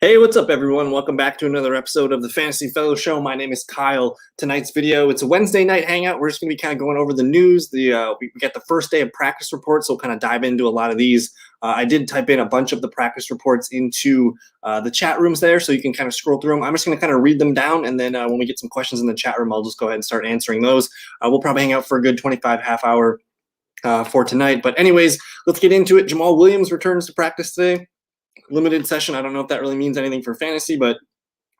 Hey, what's up, everyone? Welcome back to another episode of the Fantasy Fellowshow. My name is Kyle. Tonight's video, it's a Wednesday night hangout. We're just going to be kind of going over the news. We got the first day of practice reports, so we'll kind of dive into a lot of these. I did type in a bunch of the practice reports into the chat rooms there, so you can kind of scroll through them. I'm just going to kind of read them down, and then when we get some questions in the chat room, I'll just go ahead and start answering those. We'll probably hang out for a good 25 half hour for tonight. But anyways, let's get into it. Jamal Williams returns to practice today. Limited session. I don't know if that really means anything for fantasy, but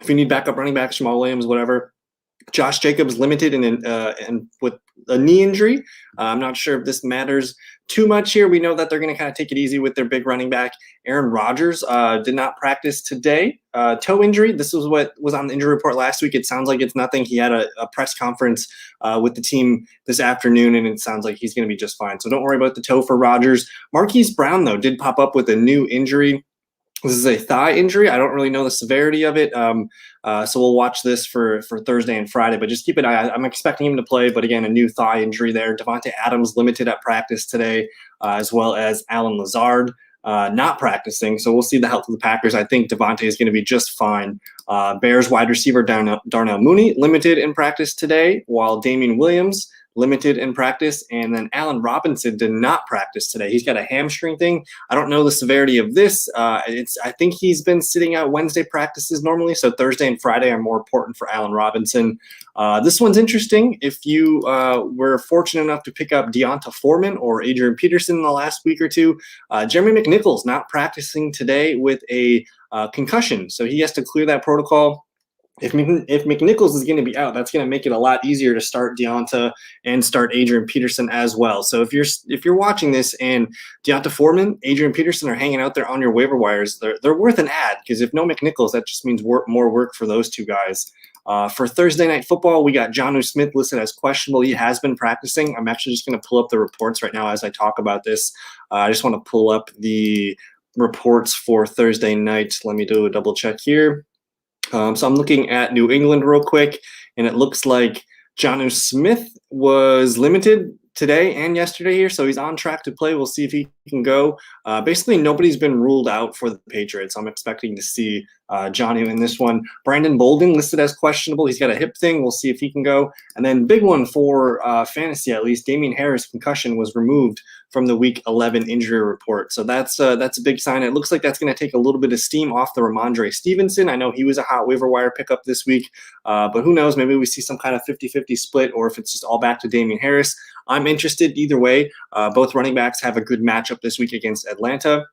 if you need backup running backs, Jamal Williams, whatever. Josh Jacobs limited and with a knee injury. I'm not sure if this matters too much here. We know that they're going to kind of take it easy with their big running back. Aaron Rodgers did not practice today. Toe injury. This was what was on the injury report last week. It sounds like it's nothing. He had a press conference with the team this afternoon, and it sounds like he's going to be just fine. So don't worry about the toe for Rodgers. Marquis Brown, though, did pop up with a new injury. This is a thigh injury. I don't really know the severity of it, so we'll watch this for Thursday and Friday. But just keep an eye. I'm expecting him to play, but again, a new thigh injury there. Devontae Adams limited at practice today, as well as Allen Lazard not practicing. So we'll see the health of the Packers. I think Devontae is going to be just fine. Bears wide receiver Darnell Mooney limited in practice today, while Damian Williams limited in practice, and then Allen Robinson did not practice today. He's got a hamstring thing. I don't know the severity of this. I think he's been sitting out Wednesday practices normally, so Thursday and Friday are more important for Allen Robinson. This one's interesting. If you were fortunate enough to pick up Deonta Foreman or Adrian Peterson in the last week or two, Jeremy McNichols not practicing today with a concussion, so he has to clear that protocol. If McNichols is going to be out, that's going to make it a lot easier to start Deonta and start Adrian Peterson as well. So if you're watching this and Deonta Foreman, Adrian Peterson are hanging out there on your waiver wires, they're worth an ad, because if no McNichols, that just means more work for those two guys. For Thursday Night Football, we got Jonnu Smith listed as questionable. He has been practicing. I'm actually just going to pull up the reports right now as I talk about this. I just want to pull up the reports for Thursday night. Let me do a double check here. So I'm looking at New England real quick, and it looks like Jonnu Smith was limited today and yesterday here, so he's on track to play. We'll see if he can go. Basically, nobody's been ruled out for the Patriots. I'm expecting to see Jonnu in this one. Brandon Bolden listed as questionable. He's got a hip thing. We'll see if he can go. And then big one for fantasy, at least, Damian Harris concussion was removed from the Week 11 injury report. So that's a big sign. It looks like that's going to take a little bit of steam off the Ramondre Stevenson. I know he was a hot waiver wire pickup this week, but who knows? Maybe we see some kind of 50-50 split, or if it's just all back to Damian Harris. I'm interested either way. Both running backs have a good matchup this week against Atlanta.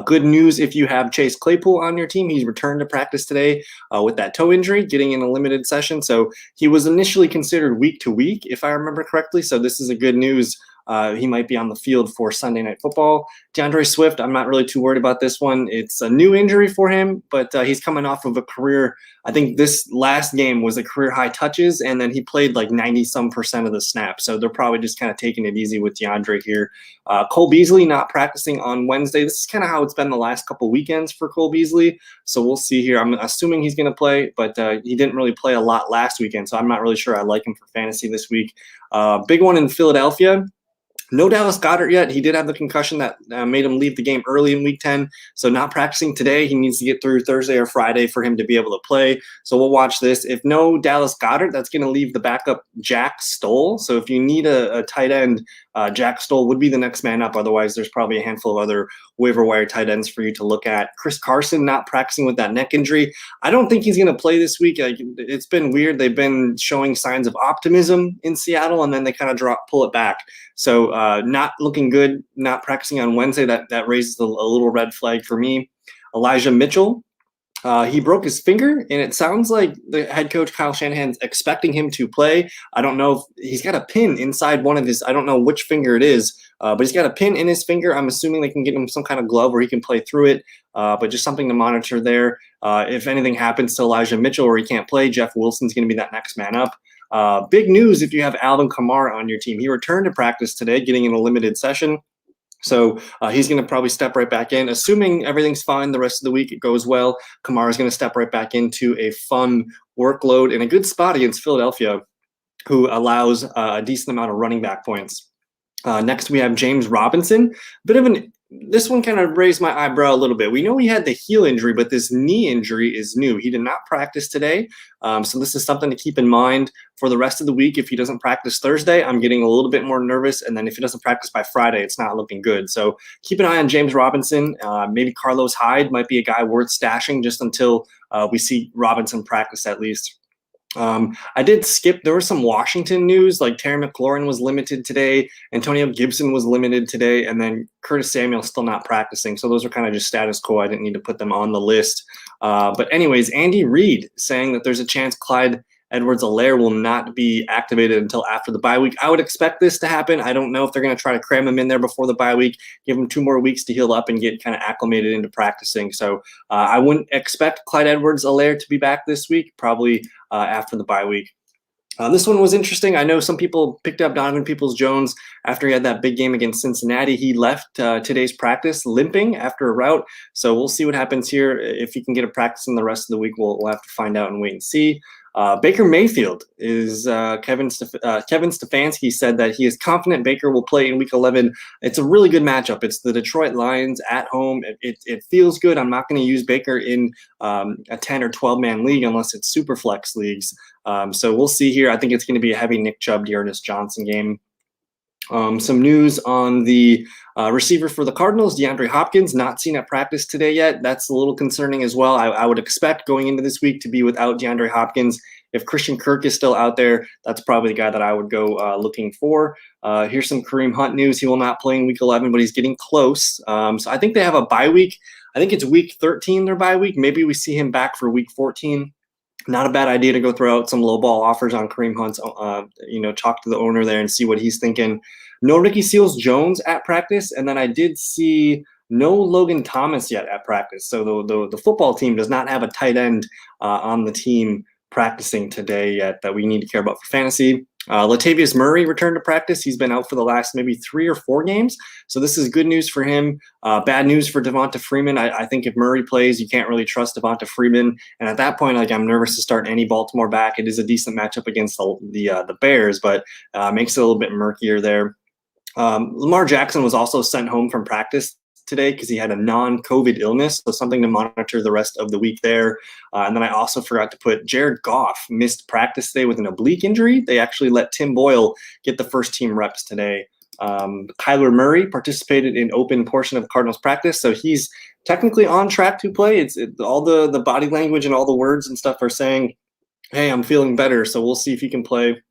Good news if you have Chase Claypool on your team. He's returned to practice today with that toe injury, getting in a limited session. So he was initially considered week to week, if I remember correctly. So this is a good news. He might be on the field for Sunday Night Football. Deandre Swift, I'm not really too worried about this one. It's a new injury for him, but he's coming off of a career. I think this last game was a career high touches, and then he played like 90-some% of the snaps. So they're probably just kind of taking it easy with Deandre here. Cole Beasley not practicing on Wednesday. This is kind of how it's been the last couple weekends for Cole Beasley. So we'll see here. I'm assuming he's going to play, but he didn't really play a lot last weekend, so I'm not really sure I like him for fantasy this week. Big one in Philadelphia. No Dallas Goedert yet. He did have the concussion that made him leave the game early in Week 10. So not practicing today. He needs to get through Thursday or Friday for him to be able to play. So we'll watch this. If no Dallas Goedert, that's going to leave the backup Jack Stoll. So if you need a tight end, Jack Stoll would be the next man up. Otherwise, there's probably a handful of other waiver wire tight ends for you to look at. Chris Carson not practicing with that neck injury. I don't think he's going to play this week. It's been weird. They've been showing signs of optimism in Seattle, and then they kind of pull it back. So not looking good, not practicing on Wednesday. That raises a little red flag for me. Elijah Mitchell, he broke his finger, and it sounds like the head coach Kyle Shanahan's expecting him to play. I don't know if he's got a pin inside one of his, I don't know which finger it is, but he's got a pin in his finger. I'm assuming they can get him some kind of glove where he can play through it, but just something to monitor there. If anything happens to Elijah Mitchell or he can't play, Jeff Wilson's going to be that next man up. Big news if you have Alvin Kamara on your team. He returned to practice today, getting in a limited session. So he's going to probably step right back in. Assuming everything's fine the rest of the week, it goes well, Kamara's going to step right back into a fun workload in a good spot against Philadelphia, who allows a decent amount of running back points. Next, we have James Robinson. Bit of an this one kind of raised my eyebrow a little bit. We know he had the heel injury, but this knee injury is new. He did not practice today. So this is something to keep in mind for the rest of the week. If he doesn't practice Thursday, I'm getting a little bit more nervous. And then if he doesn't practice by Friday, it's not looking good. So keep an eye on James Robinson. Maybe Carlos Hyde might be a guy worth stashing just until we see Robinson practice at least. I did skip. There was some Washington news, like Terry McLaurin was limited today, Antonio Gibson was limited today, and then Curtis Samuel still not practicing. So those are kind of just status quo. I didn't need to put them on the list. But anyways, Andy Reid saying that there's a chance Clyde Edwards-Helaire will not be activated until after the bye week. I would expect this to happen. I don't know if they're going to try to cram him in there before the bye week, give him 2 more weeks to heal up and get kind of acclimated into practicing. So I wouldn't expect Clyde Edwards-Helaire to be back this week, probably after the bye week. This one was interesting. I know some people picked up Donovan Peoples-Jones after he had that big game against Cincinnati. He left today's practice limping after a route. So we'll see what happens here. If he can get a practice in the rest of the week, we'll have to find out and wait and see. Baker Mayfield is Kevin Stefanski said that he is confident Baker will play in Week 11. It's a really good matchup. It's the Detroit Lions at home. It feels good. I'm not going to use Baker in a 10 or 12-man league unless it's super flex leagues. So we'll see here. I think it's going to be a heavy Nick Chubb, Dearness Johnson game. Some news on the receiver for the Cardinals, DeAndre Hopkins, not seen at practice today yet. That's a little concerning as well. I would expect going into this week to be without DeAndre Hopkins. If Christian Kirk is still out there, that's probably the guy that I would go looking for. Here's some Kareem Hunt news. He will not play in Week 11, but he's getting close. So I think they have a bye week. I think it's Week 13, their bye week. Maybe we see him back for Week 14. Not a bad idea to go throw out some low ball offers on Kareem Hunt's, talk to the owner there and see what he's thinking. No Ricky Seals-Jones at practice. And then I did see no Logan Thomas yet at practice. So the football team does not have a tight end on the team practicing today yet that we need to care about for fantasy. Latavius Murray returned to practice. He's been out for the last maybe 3 or 4 games. So this is good news for him. Bad news for Devonta Freeman. I think if Murray plays, you can't really trust Devonta Freeman. And at that point, I'm nervous to start any Baltimore back. It is a decent matchup against the Bears, but makes it a little bit murkier there. Lamar Jackson was also sent home from practice today because he had a non-COVID illness, so something to monitor the rest of the week there. And then I also forgot to put Jared Goff missed practice today with an oblique injury. They actually let Tim Boyle get the first team reps today. Kyler Murray participated in open portion of Cardinals practice, so he's technically on track to play. All the body language and all the words and stuff are saying, hey, I'm feeling better, so we'll see if he can play.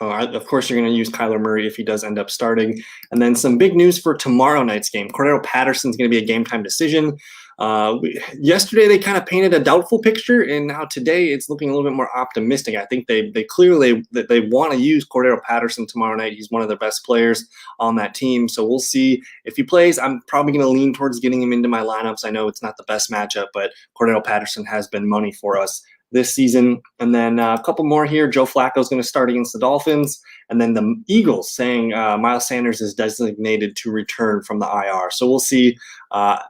Of course, you're going to use Kyler Murray if he does end up starting. And then some big news for tomorrow night's game. Cordero Patterson's going to be a game-time decision. Yesterday, they kind of painted a doubtful picture, and now today it's looking a little bit more optimistic. I think they clearly they want to use Cordero Patterson tomorrow night. He's one of their best players on that team. So we'll see if he plays. I'm probably going to lean towards getting him into my lineups. I know it's not the best matchup, but Cordero Patterson has been money for us this season. And then a couple more here. Joe Flacco is going to start against the Dolphins. And then the Eagles saying Miles Sanders is designated to return from the IR. So we'll see. We're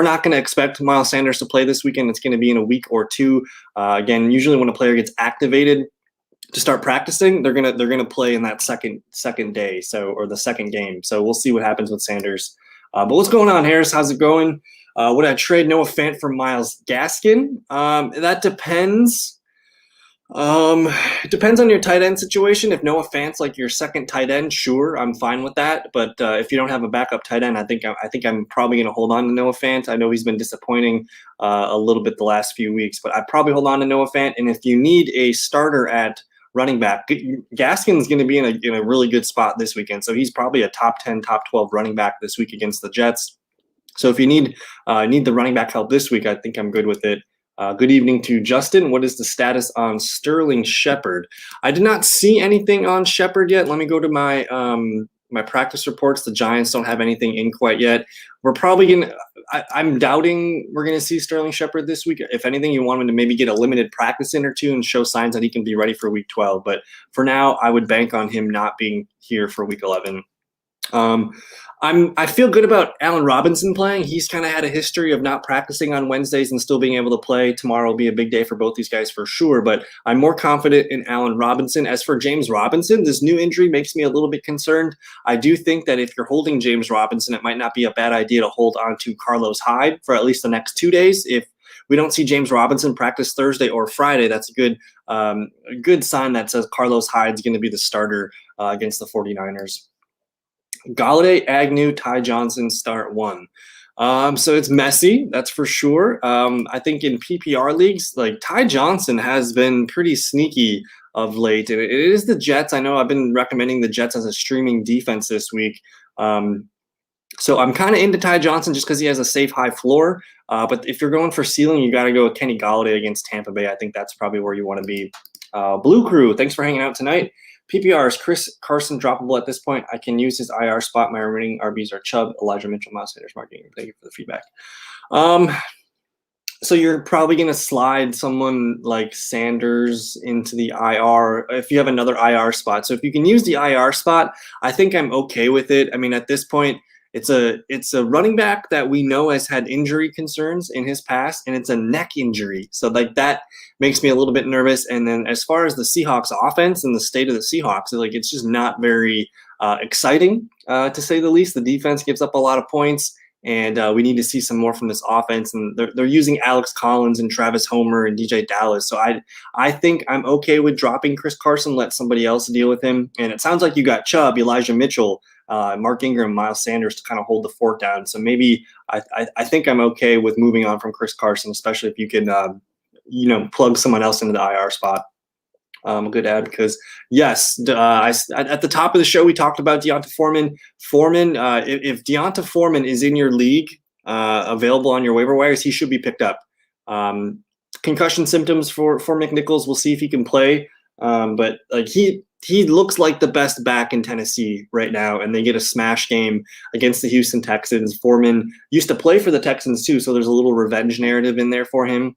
not going to expect Miles Sanders to play this weekend. It's going to be in a week or 2. Again, usually when a player gets activated to start practicing, they're gonna play in that second day, or the second game. So we'll see what happens with Sanders. But what's going on, Harris? How's it going? Would I trade Noah Fant for Myles Gaskin? That depends. It depends on your tight end situation. If Noah Fant's like your second tight end, sure, I'm fine with that. But if you don't have a backup tight end, I think I'm probably going to hold on to Noah Fant. I know he's been disappointing a little bit the last few weeks, but I'd probably hold on to Noah Fant. And if you need a starter at running back, Gaskin's going to be in a really good spot this weekend. So he's probably a top 10, top 12 running back this week against the Jets. So if you need the running back help this week, I think I'm good with it. Good evening to Justin. What is the status on Sterling Shepard? I did not see anything on Shepard yet. Let me go to my my practice reports. The Giants don't have anything in quite yet. We're probably going to – I'm doubting we're going to see Sterling Shepard this week. If anything, you want him to maybe get a limited practice in or 2 and show signs that he can be ready for Week 12. But for now, I would bank on him not being here for Week 11. I feel good about Allen Robinson playing. He's kind of had a history of not practicing on Wednesdays and still being able to play. Tomorrow will be a big day for both these guys for sure, but I'm more confident in Allen Robinson. As for James Robinson, this new injury makes me a little bit concerned. I do think that if you're holding James Robinson, it might not be a bad idea to hold on to Carlos Hyde for at least the next 2 days. If we don't see James Robinson practice Thursday or Friday, that's a good sign that says Carlos Hyde's going to be the starter against the 49ers. Galladay, Agnew, Ty Johnson start one. So it's messy, that's for sure. I think in PPR leagues, like Ty Johnson has been pretty sneaky of late. And it is the Jets. I know I've been recommending the Jets as a streaming defense this week. So I'm kind of into Ty Johnson just because he has a safe high floor. But if you're going for ceiling, you got to go with Kenny Galladay against Tampa Bay. I think that's probably where you want to be. Blue Crew, thanks for hanging out tonight. PPR is Chris Carson droppable at this point. I can use his IR spot. My remaining RBs are Chubb, Elijah Mitchell, Miles Sanders, Mark Ingram. Thank you for the feedback. So you're probably going to slide someone like Sanders into the IR if you have another IR spot. So if you can use the IR spot, I think I'm okay with it. I mean, at this point, it's a running back that we know has had injury concerns in his past, and it's a neck injury. So like that makes me a little bit nervous. And then as far as the Seahawks offense and the state of the Seahawks, like it's just not very exciting to say the least. The defense gives up a lot of points, and we need to see some more from this offense. And they're using Alex Collins and Travis Homer and DJ Dallas. So I think I'm okay with dropping Chris Carson, let somebody else deal with him. And it sounds like you got Chubb, Elijah Mitchell, Mark Ingram, Miles Sanders to kind of hold the fort down. So maybe I think I'm okay with moving on from Chris Carson, especially if you can, plug someone else into the IR spot. A good ad because yes, at the top of the show we talked about D'Onta Foreman. If D'Onta Foreman is in your league, available on your waiver wires, he should be picked up. Concussion symptoms for McNichols. We'll see if he can play. But like he looks like the best back in Tennessee right now, and they get a smash game against the Houston Texans. Foreman used to play for the Texans too, so there's a little revenge narrative in there for him.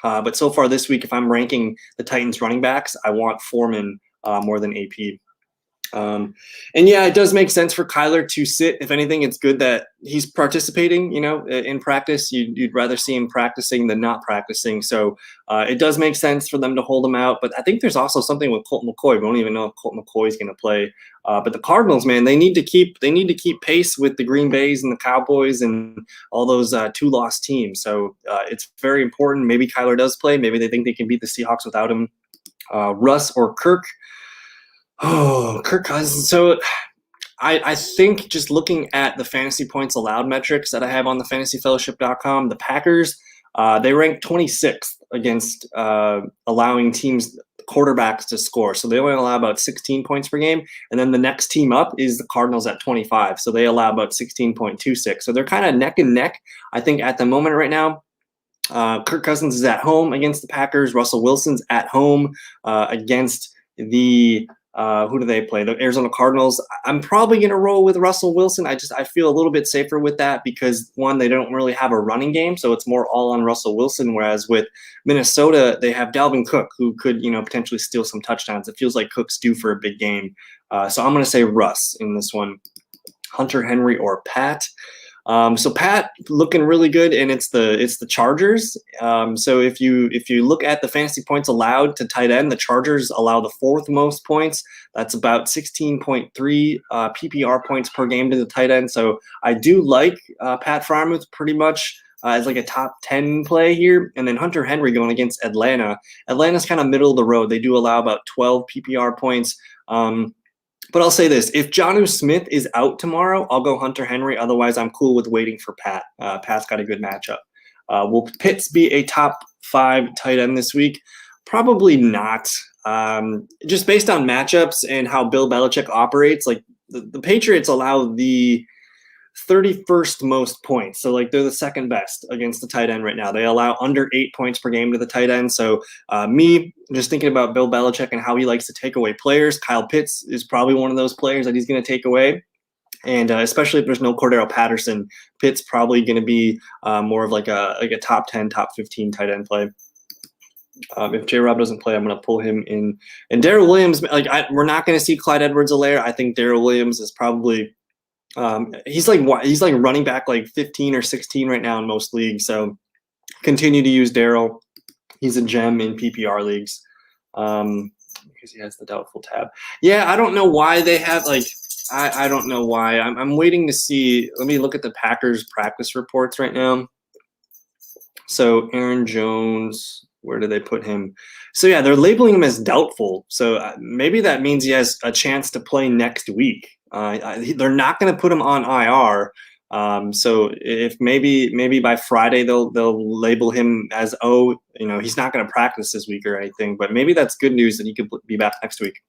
But so far this week, if I'm ranking the Titans running backs, I want Foreman more than AP. And yeah, it does make sense for Kyler to sit. If anything, it's good that he's participating, in practice. You'd rather see him practicing than not practicing. So it does make sense for them to hold him out. But I think there's also something with Colt McCoy. We don't even know if Colt McCoy is going to play. But the Cardinals, man, they need to keep pace with the Green Bays and the Cowboys and all those 2-loss teams. So it's very important. Maybe Kyler does play. Maybe they think they can beat the Seahawks without him. Russ or Kirk. Oh, Kirk Cousins. So I think just looking at the fantasy points allowed metrics that I have on the fantasyfellowship.com, the Packers, they rank 26th against allowing teams quarterbacks to score. So they only allow about 16 points per game. And then the next team up is the Cardinals at 25. So they allow about 16.26. So they're kind of neck and neck, I think, at the moment right now. Kirk Cousins is at home against the Packers. Russell Wilson's at home against the who do they play? The Arizona Cardinals. I'm probably going to roll with Russell Wilson. I feel a little bit safer with that because, one, they don't really have a running game, so it's more all on Russell Wilson, whereas with Minnesota, they have Dalvin Cook, who could, potentially steal some touchdowns. It feels like Cook's due for a big game. So I'm going to say Russ in this one. Hunter Henry or Pat. So Pat looking really good, and it's the Chargers. So if you look at the fantasy points allowed to tight end, the Chargers allow the 4th most points. That's about 16.3 PPR points per game to the tight end. So I do like Pat Freiermuth pretty much as like a top 10 play here. And then Hunter Henry going against Atlanta. Atlanta's kind of middle of the road. They do allow about 12 PPR points. But I'll say this, if Jonnu Smith is out tomorrow, I'll go Hunter Henry. Otherwise, I'm cool with waiting for Pat. Pat's got a good matchup. Will Pitts be a top 5 tight end this week? Probably not. Just based on matchups and how Bill Belichick operates, like the Patriots allow the 31st most points. So like they're the second best against the tight end right now. They allow under 8 points per game to the tight end. So me just thinking about Bill Belichick and how he likes to take away players, Kyle Pitts is probably one of those players that he's going to take away. And especially if there's no Cordero Patterson, Pitts probably going to be more of like a top 10, top 15 tight end play. If J-Rob doesn't play, I'm going to pull him in. And Daryl Williams, we're not going to see Clyde Edwards-Helaire. I think Daryl Williams is probably He's like running back like 15 or 16 right now in most leagues. So continue to use Daryl. He's a gem in PPR leagues because he has the doubtful tab. Yeah, I don't know why they have like I don't know why. I'm waiting to see. Let me look at the Packers practice reports right now. So Aaron Jones, where do they put him? So yeah, they're labeling him as doubtful. So maybe that means he has a chance to play next week. They're not going to put him on IR. So if maybe by Friday they'll label him as he's not going to practice this week or anything. But maybe that's good news that he could be back next week.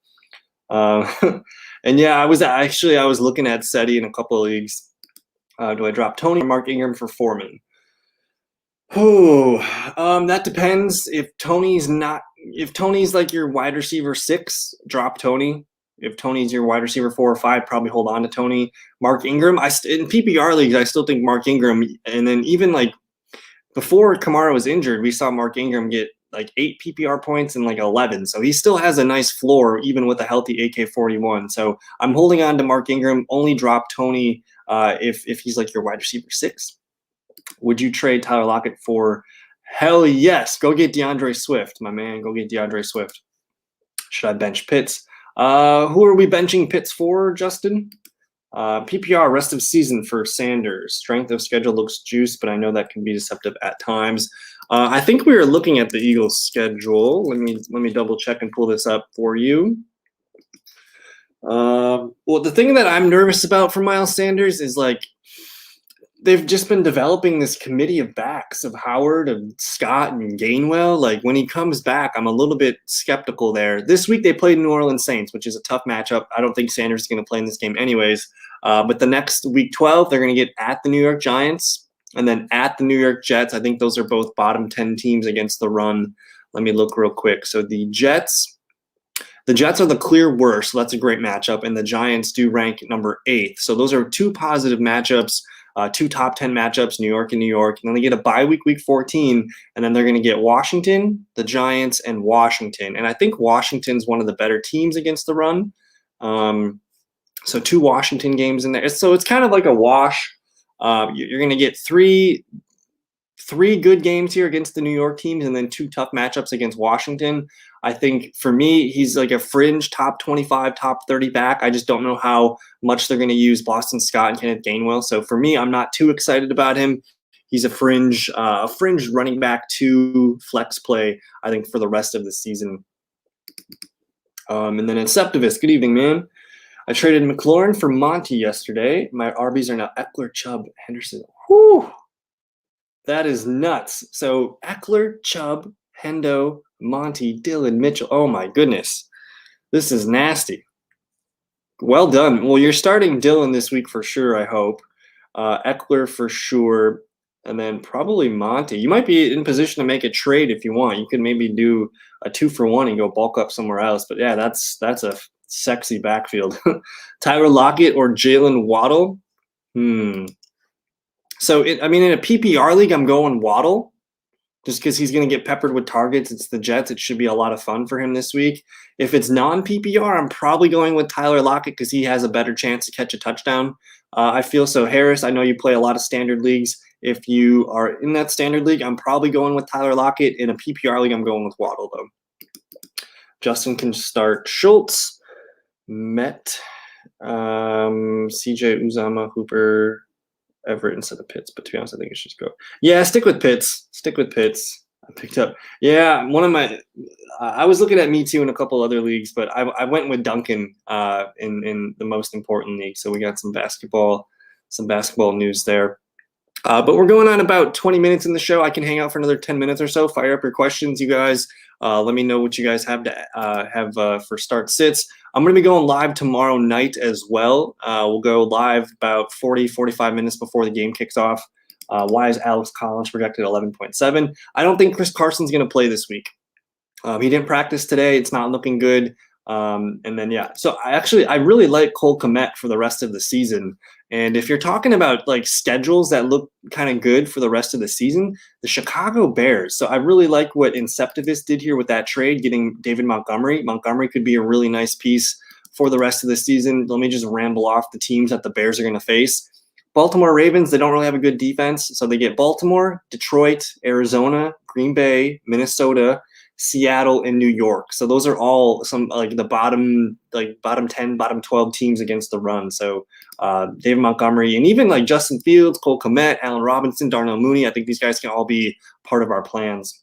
And yeah, I was looking at SETI in a couple of leagues. Do I drop Tony or Mark Ingram for Foreman? That depends. If Tony's like your wide receiver 6, drop Tony. If Tony's your wide receiver 4 or 5, probably hold on to Tony. Mark Ingram, in PPR leagues, I still think Mark Ingram. And then even like before Kamara was injured, we saw Mark Ingram get like 8 PPR points and like 11. So he still has a nice floor, even with a healthy AK-41. So I'm holding on to Mark Ingram. Only drop Tony if he's like your wide receiver 6. Would you trade Tyler Lockett for? Hell yes. Go get Deandre Swift, my man. Go get Deandre Swift. Should I bench Pitts? Who are we benching Pitts for, Justin? PPR rest of season for Sanders. Strength of schedule looks juiced, but I know that can be deceptive at times. I think we were looking at the Eagles' schedule. Let me double check and pull this up for you. Well, the thing that I'm nervous about for Miles Sanders is like they've just been developing this committee of backs of Howard, of Scott, and Gainwell. Like when he comes back, I'm a little bit skeptical there. This week they played New Orleans Saints, which is a tough matchup. I don't think Sanders is going to play in this game anyways. But the next week 12, they're going to get at the New York Giants and then at the New York Jets. I think those are both bottom 10 teams against the run. Let me look real quick. So the Jets are the clear worst, so that's a great matchup. And the Giants do rank number 8th. So those are 2 positive matchups. 2 top 10 matchups, New York and New York. And then they get a bye week, week 14, and then they're going to get Washington, the Giants, and Washington. And I think Washington's one of the better teams against the run. So 2 Washington games in there. So it's kind of like a wash. You're going to get three good games here against the New York teams and then 2 tough matchups against Washington. I think for me, he's like a fringe top 25, top 30 back. I just don't know how much they're going to use Boston Scott and Kenneth Gainwell. So for me, I'm not too excited about him. He's a fringe running back 2 flex play, I think, for the rest of the season. And then Inceptivus, good evening, man. I traded McLaurin for Monty yesterday. My RBs are now Eckler, Chubb, Henderson. Whew. That is nuts. So Eckler, Chubb, Hendo, Monty, Dillon, Mitchell. Oh my goodness. This is nasty. Well done. Well, you're starting Dillon this week for sure, I hope. Eckler for sure. And then probably Monty. You might be in position to make a trade if you want. You could maybe do a 2-for-1 and go bulk up somewhere else. But yeah, that's a sexy backfield. Tyler Lockett or Jalen Waddle? So, in a PPR league, I'm going Waddle just because he's going to get peppered with targets. It's the Jets. It should be a lot of fun for him this week. If it's non-PPR, I'm probably going with Tyler Lockett because he has a better chance to catch a touchdown. I feel so. Harris, I know you play a lot of standard leagues. If you are in that standard league, I'm probably going with Tyler Lockett. In a PPR league, I'm going with Waddle, though. Justin can start Schultz, Met, CJ Uzama, Hooper, Everett instead of Pitts, but to be honest, I think it should go. Yeah, stick with Pitts. I picked up. Yeah, I was looking at Me Too in a couple other leagues, but I went with Duncan in the most important league. So we got some basketball news there. But we're going on about 20 minutes in the show. I can hang out for another 10 minutes or so. Fire up your questions, you guys. Let me know what you guys have to have for start sits. I'm going to be going live tomorrow night as well. We'll go live about 45 minutes before the game kicks off. Why is Alex Collins projected 11.7? I don't think Chris Carson's going to play this week. He didn't practice today. It's not looking good. And then, yeah. So I really like Cole Kmet for the rest of the season. And if you're talking about like schedules that look kind of good for the rest of the season, the Chicago Bears. So I really like what Inceptivus did here with that trade, getting David Montgomery. Montgomery could be a really nice piece for the rest of the season. Let me just ramble off the teams that the Bears are going to face. Baltimore Ravens, they don't really have a good defense. So they get Baltimore, Detroit, Arizona, Green Bay, Minnesota, Seattle, and New York. So those are all some like the bottom 10, bottom 12 teams against the run. So David Montgomery and even like Justin Fields, Cole Kmet, Allen Robinson, Darnell Mooney, I think these guys can all be part of our plans.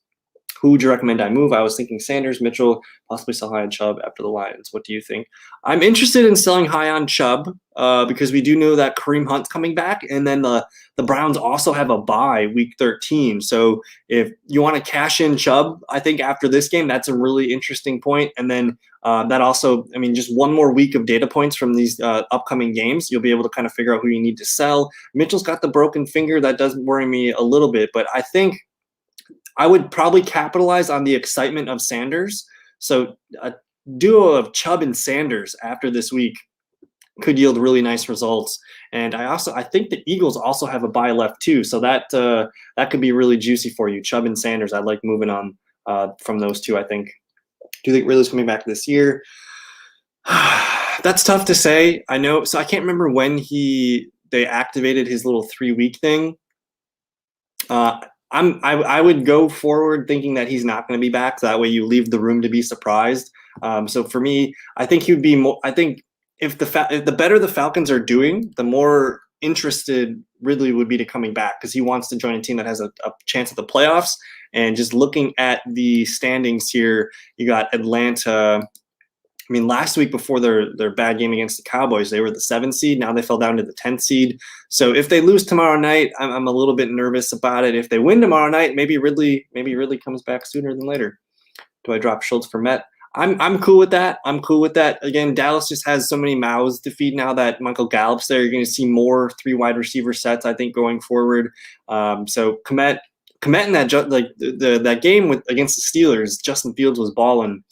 Who would you recommend I move? I was thinking Sanders, Mitchell, possibly sell high on Chubb after the Lions. What do you think? I'm interested in selling high on Chubb because we do know that Kareem Hunt's coming back, and then the Browns also have a bye week 13. So if you want to cash in Chubb, I think after this game, that's a really interesting point. And then that also, I mean, just one more week of data points from these upcoming games, you'll be able to kind of figure out who you need to sell. Mitchell's got the broken finger. That does worry me a little bit, but I think I would probably capitalize on the excitement of Sanders. So a duo of Chubb and Sanders after this week could yield really nice results. And I think the Eagles also have a bye left too. So that could be really juicy for you. Chubb and Sanders, I'd like moving on from those two, I think. Do you think Ridley's coming back this year? That's tough to say. I know. So I can't remember when they activated his little 3-week thing. I would go forward thinking that he's not going to be back. So that way you leave the room to be surprised. So for me, I think he would be more. I think if the better the Falcons are doing, the more interested Ridley would be to coming back because he wants to join a team that has a chance at the playoffs. And just looking at the standings here, you got Atlanta. I mean, last week before their bad game against the Cowboys, they were the 7th seed. Now they fell down to the 10th seed. So if they lose tomorrow night, I'm a little bit nervous about it. If they win tomorrow night, maybe Ridley comes back sooner than later. Do I drop Schultz for Met? I'm cool with that. Again, Dallas just has so many mouths to feed now that Michael Gallup's there. You're going to see more 3 wide receiver sets, I think, going forward. So Kmet in that game against the Steelers, Justin Fields was balling.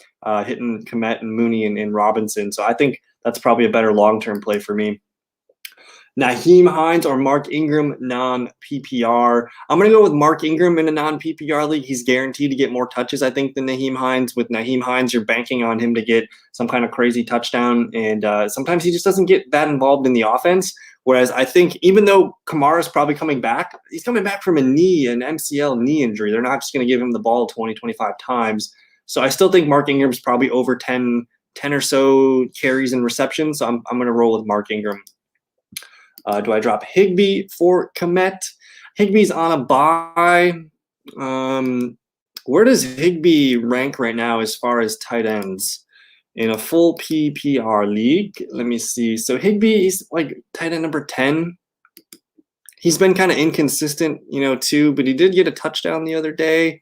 Hitting Kmet and Mooney and Robinson. So I think that's probably a better long-term play for me. Nahim Hines or Mark Ingram, non-PPR. I'm going to go with Mark Ingram in a non-PPR league. He's guaranteed to get more touches, I think, than Nahim Hines. With Nahim Hines, you're banking on him to get some kind of crazy touchdown, and sometimes he just doesn't get that involved in the offense. Whereas I think even though Kamara's probably coming back, he's coming back from an MCL knee injury. They're not just going to give him the ball 20, 25 times. So I still think Mark Ingram's probably over 10 or so carries and receptions. So I'm going to roll with Mark Ingram. Do I drop Higbee for Kmet? Higbee's on a bye. Where does Higbee rank right now as far as tight ends in a full PPR league? Let me see. So Higbee is like tight end number 10. He's been kind of inconsistent, too, but he did get a touchdown the other day.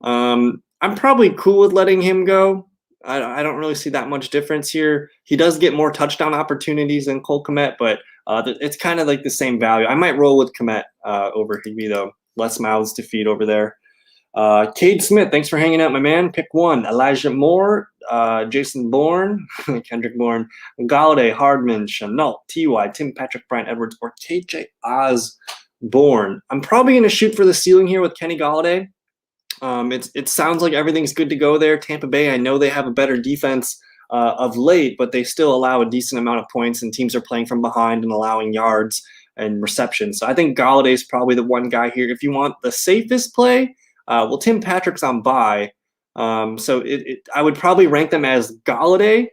I'm probably cool with letting him go. I don't really see that much difference here. He does get more touchdown opportunities than Cole Kmet, but it's kind of like the same value. I might roll with Kmet over Higbee, though. Less mouths to feed over there. Cade Smith, thanks for hanging out, my man. Pick one. Elijah Moore, Jason Bourne, Kendrick Bourne, Galladay, Hardman, Chenault, T.Y., Tim Patrick, Brian Edwards, or K.J. Osborne. I'm probably going to shoot for the ceiling here with Kenny Galladay. It sounds like everything's good to go there. Tampa Bay, I know they have a better defense of late, but they still allow a decent amount of points, and teams are playing from behind and allowing yards and receptions. So I think Galladay is probably the one guy here. If you want the safest play, Tim Patrick's on bye. So I would probably rank them as Galladay,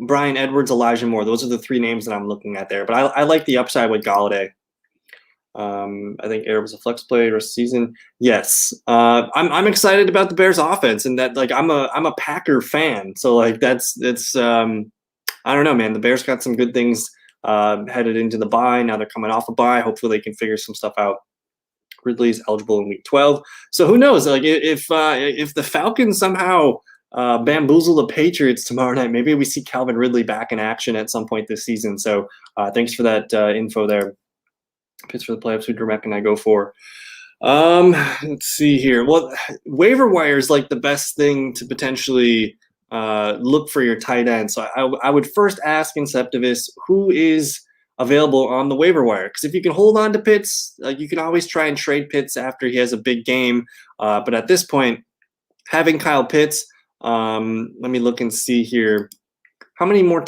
Brian Edwards, Elijah Moore. Those are the 3 names that I'm looking at there. But I like the upside with Galladay. I think Air was a flex play rest of the season. Yes. I'm excited about the Bears offense, and that I'm a Packer fan. So that's I don't know, man. The Bears got some good things headed into the bye. Now they're coming off a bye. Hopefully they can figure some stuff out. Ridley's eligible in week 12. So who knows? If the Falcons somehow bamboozle the Patriots tomorrow night, maybe we see Calvin Ridley back in action at some point this season. So thanks for that info there. Picks for the playoffs, who do you reckon I go for? Let's see here. Well, waiver wire is like the best thing to potentially look for your tight end. So I would first ask Inceptivus who is available on the waiver wire. Because if you can hold on to Pitts, you can always try and trade Pitts after he has a big game. But at this point, having Kyle Pitts, let me look and see here. how many more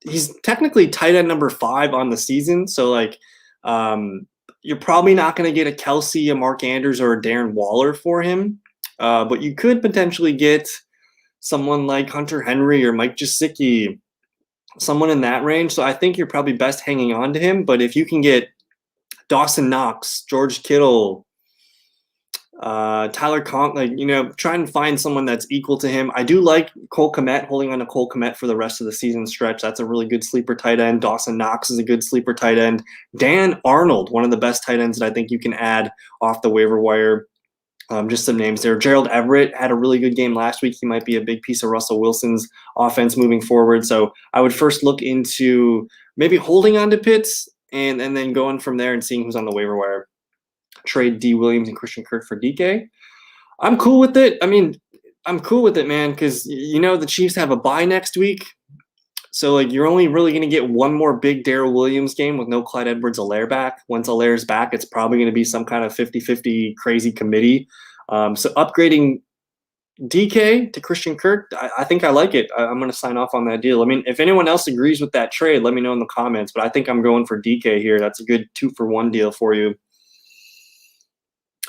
he's technically tight end number 5 on the season. So like, you're probably not going to get a Kelsey, a Mark Andrews, or a Darren Waller for him. But you could potentially get someone like Hunter Henry or Mike Gesicki, someone in that range. So I think you're probably best hanging on to him. But if you can get Dawson Knox, George Kittle, Tyler Conklin, try and find someone that's equal to him. I do like Cole Kmet, holding on to Cole Kmet for the rest of the season stretch. That's a really good sleeper tight end. Dawson Knox is a good sleeper tight end. Dan Arnold, one of the best tight ends that I think you can add off the waiver wire. Just some names there. Gerald Everett had a really good game last week. He might be a big piece of Russell Wilson's offense moving forward. So I would first look into maybe holding on to Pitts and then going from there and seeing who's on the waiver wire. Trade D. Williams and Christian Kirk for DK. I'm cool with it. I mean, I'm cool with it, man, because the Chiefs have a bye next week. So like you're only really going to get one more big Daryl Williams game with no Clyde Edwards-Helaire back. Once Helaire's back, it's probably going to be some kind of 50-50 crazy committee. So upgrading DK to Christian Kirk, I think I like it. I'm going to sign off on that deal. I mean, if anyone else agrees with that trade, let me know in the comments. But I think I'm going for DK here. That's a good 2-for-1 deal for you.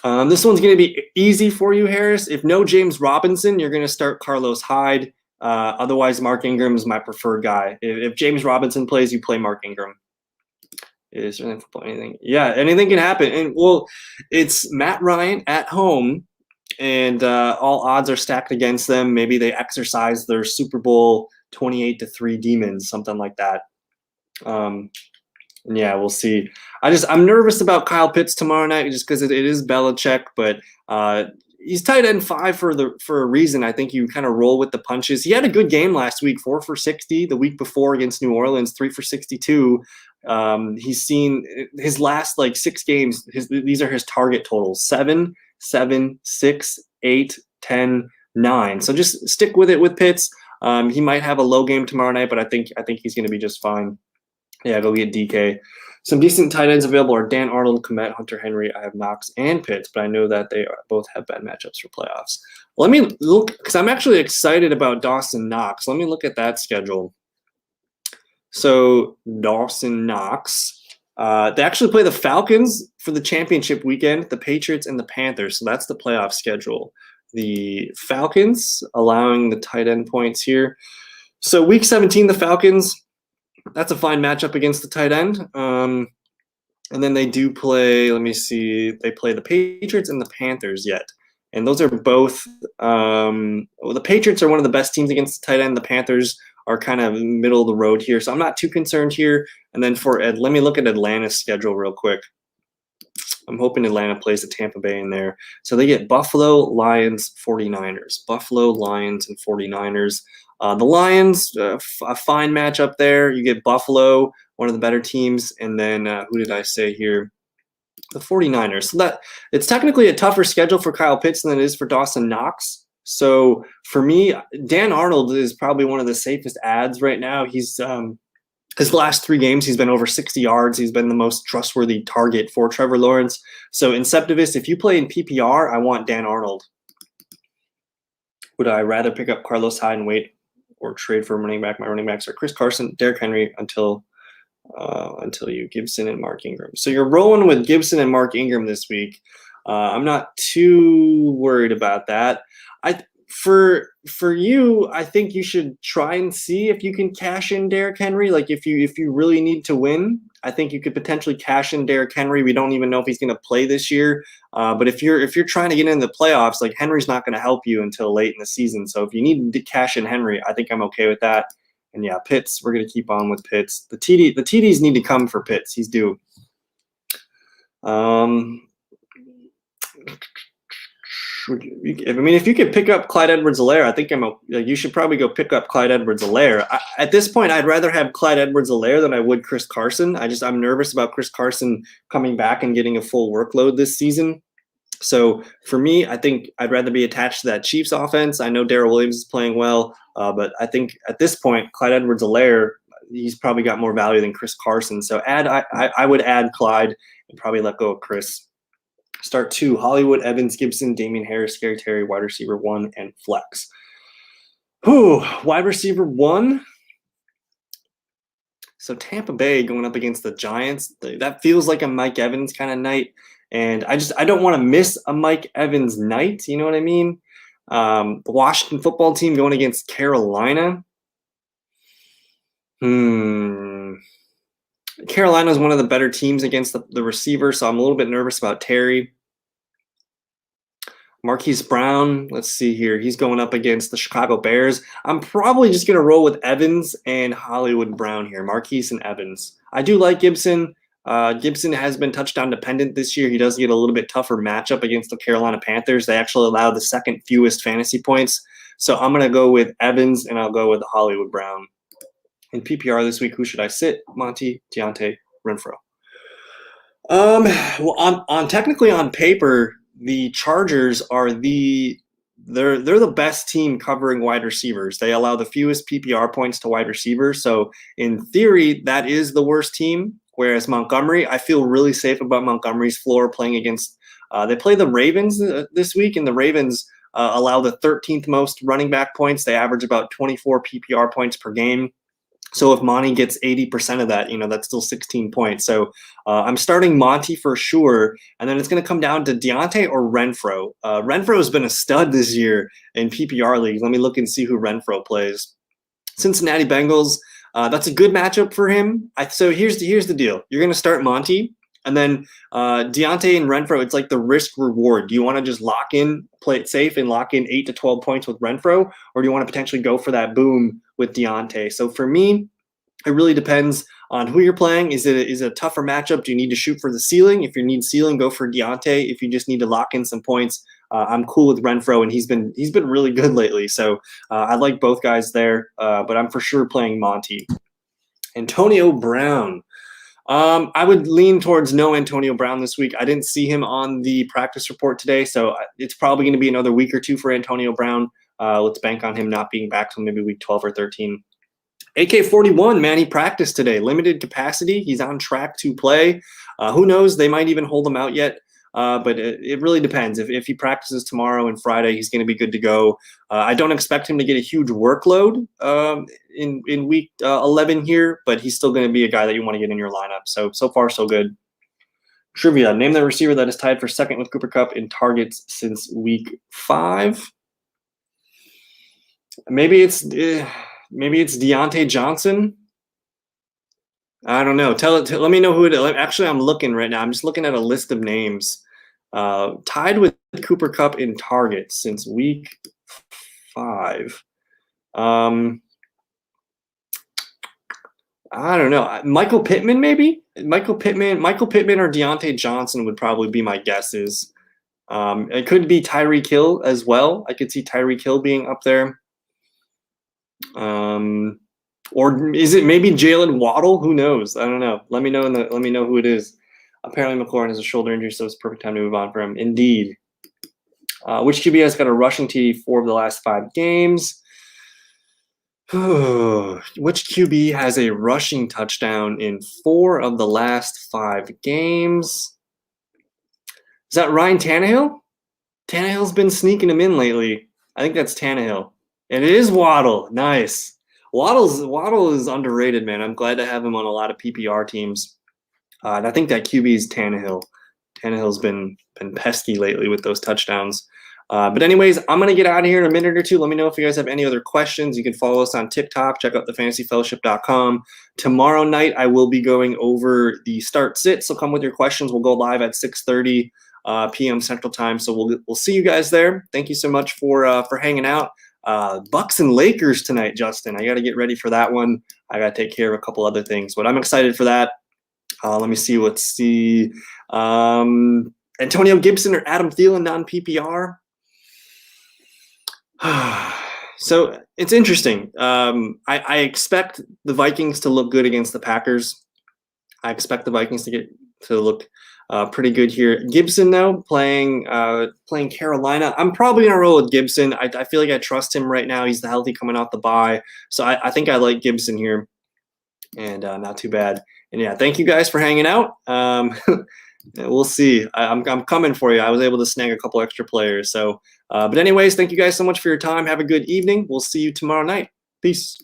This one's going to be easy for you, Harris. If no James Robinson, you're going to start Carlos Hyde. Otherwise, Mark Ingram is my preferred guy. If James Robinson plays, you play Mark Ingram. Is there anything? Yeah, anything can happen. And well, it's Matt Ryan at home, and all odds are stacked against them. Maybe they exercise their Super Bowl 28-3 demons, something like that. Yeah, we'll see. I'm nervous about Kyle Pitts tomorrow night just because it is Belichick, but he's tight end 5 for a reason. I think you kind of roll with the punches. He had a good game last week, 4 for 60. The week before against New Orleans, 3 for 62. He's seen his last 6 games. These are his target totals: 7, 7, 6, 8, 10, 9. So just stick with it with Pitts. He might have a low game tomorrow night, but I think he's going to be just fine. Yeah, go get DK. Some decent tight ends available are Dan Arnold, Kmet, Hunter Henry. I have Knox and Pitts, but I know that they both have bad matchups for playoffs. Let me look, because I'm actually excited about Dawson Knox. Let me look at that schedule. So Dawson Knox, they actually play the Falcons for the championship weekend, the Patriots, and the Panthers. So that's the playoff schedule. The Falcons allowing the tight end points here. So week 17, the Falcons. That's a fine matchup against the tight end. And then they do play, let me see, they play the Patriots and the Panthers yet. And those are both, the Patriots are one of the best teams against the tight end. The Panthers are kind of middle of the road here. So I'm not too concerned here. And then let me look at Atlanta's schedule real quick. I'm hoping Atlanta plays the Tampa Bay in there. So they get Buffalo, Lions, 49ers. Buffalo, Lions, and 49ers. The Lions, a fine matchup there. You get Buffalo, one of the better teams. And then who did I say here? The 49ers. So that it's technically a tougher schedule for Kyle Pitts than it is for Dawson Knox. So for me, Dan Arnold is probably one of the safest ads right now. He's his last 3 games, he's been over 60 yards. He's been the most trustworthy target for Trevor Lawrence. So Inceptivist, if you play in PPR, I want Dan Arnold. Would I rather pick up Carlos Hyde and wait or trade for running back? My running backs are Chris Carson, Derrick Henry until you Gibson and Mark Ingram. So you're rolling with Gibson and Mark Ingram this week. I'm not too worried about that. For you, I think you should try and see if you can cash in Derrick Henry. Like if you really need to win, I think you could potentially cash in Derrick Henry. We don't even know if he's going to play this year. But if you're trying to get into the playoffs, like Henry's not going to help you until late in the season. So if you need to cash in Henry, I think I'm okay with that. And yeah, Pitts, we're going to keep on with Pitts. The TDs need to come for Pitts. He's due. If you could pick up Clyde Edwards-Helaire, I think you should probably go pick up Clyde Edwards-Helaire. At this point, I'd rather have Clyde Edwards-Helaire than I would Chris Carson. I'm nervous about Chris Carson coming back and getting a full workload this season. So for me, I think I'd rather be attached to that Chiefs offense. I know Daryl Williams is playing well, but I think at this point, Clyde Edwards-Helaire, he's probably got more value than Chris Carson. So I would add Clyde and probably let go of Chris. Start 2, Hollywood, Evans, Gibson, Damian Harris, Scary Terry, wide receiver 1, and flex. Wide receiver 1. So Tampa Bay going up against the Giants, that feels like a Mike Evans kind of night. And I don't want to miss a Mike Evans night. You know what I mean? The Washington football team going against Carolina. Carolina is one of the better teams against the receiver, so I'm a little bit nervous about Terry. Marquis Brown, let's see here. He's going up against the Chicago Bears. I'm probably just going to roll with Evans and Hollywood Brown here, Marquis and Evans. I do like Gibson. Gibson has been touchdown dependent this year. He does get a little bit tougher matchup against the Carolina Panthers. They actually allow the second fewest fantasy points. So I'm going to go with Evans, and I'll go with Hollywood Brown. In PPR this week, who should I sit? Monty, Deontay, Renfrow. Well, technically on paper, the Chargers are they're the best team covering wide receivers. They allow the fewest PPR points to wide receivers. So in theory, that is the worst team. Whereas Montgomery, I feel really safe about Montgomery's floor playing against. They play the Ravens this week, and the Ravens allow the 13th most running back points. They average about 24 PPR points per game. So if Monty gets 80% of that, that's still 16 points. So I'm starting Monty for sure. And then it's going to come down to Deontay or Renfrow. Renfrow has been a stud this year in PPR leagues. Let me look and see who Renfrow plays. Cincinnati Bengals, that's a good matchup for him. So here's the deal. You're going to start Monty. And then Deontay and Renfrow, it's like the risk reward. Do you want to just lock in, play it safe, and lock in 8 to 12 points with Renfrow? Or do you want to potentially go for that boom with Deontay? So for me, it really depends on who you're playing. Is it a tougher matchup? Do you need to shoot for the ceiling? If you need ceiling, go for Deontay. If you just need to lock in some points, I'm cool with Renfrow, and he's been really good lately. So I like both guys there, but I'm for sure playing Monty. Antonio Brown. I would lean towards no Antonio Brown this week. I didn't see him on the practice report today, so it's probably going to be another week or two for Antonio Brown. Let's bank on him not being back till maybe week 12 or 13. AK-41, man, he practiced today. Limited capacity. He's on track to play. Who knows? They might even hold him out yet. But it really depends. If he practices tomorrow and Friday, he's going to be good to go. I don't expect him to get a huge workload in week 11 here, but he's still going to be a guy that you want to get in your lineup. So far, so good. Trivia, name the receiver that is tied for second with Cooper Kupp in targets since week 5. Maybe it's Deontay Johnson. I don't know. Let me know who it is. Actually, I'm looking right now. I'm just looking at a list of names. Tied with Cooper Kupp in targets since week 5. I don't know. Michael Pittman, maybe? Michael Pittman or Deontay Johnson would probably be my guesses. It could be Tyreek Hill as well. I could see Tyreek Hill being up there. Or is it maybe Jalen Waddle? Who knows? I don't know. Let me know who it is. Apparently McLaurin has a shoulder injury, so it's a perfect time to move on for him. Indeed. Which QB has got a rushing TD 4 of the last 5 games? Which QB has a rushing touchdown in 4 of the last 5 games? Is that Ryan Tannehill? Tannehill's been sneaking him in lately. I think that's Tannehill. And it is Waddle. Nice. Waddle is underrated, man. I'm glad to have him on a lot of PPR teams. And I think that QB is Tannehill. Tannehill's been pesky lately with those touchdowns. But anyways, I'm going to get out of here in a minute or two. Let me know if you guys have any other questions. You can follow us on TikTok. Check out thefantasyfellowship.com. Tomorrow night, I will be going over the start sit. So come with your questions. We'll go live at 6:30 p.m. Central Time. So we'll see you guys there. Thank you so much for hanging out. Bucks and Lakers tonight, Justin. I got to get ready for that one. I got to take care of a couple other things, but I'm excited for that. Let me see. Let's see. Antonio Gibson or Adam Thielen non-PPR. So it's interesting. I expect the Vikings to look good against the Packers. I expect the Vikings to look pretty good here. Gibson, though, playing Carolina. I'm probably going to roll with Gibson. I feel like I trust him right now. He's the healthy coming off the bye. So I think I like Gibson here. And not too bad. And, yeah, thank you guys for hanging out. We'll see. I'm coming for you. I was able to snag a couple extra players. So, but anyways, thank you guys so much for your time. Have a good evening. We'll see you tomorrow night. Peace.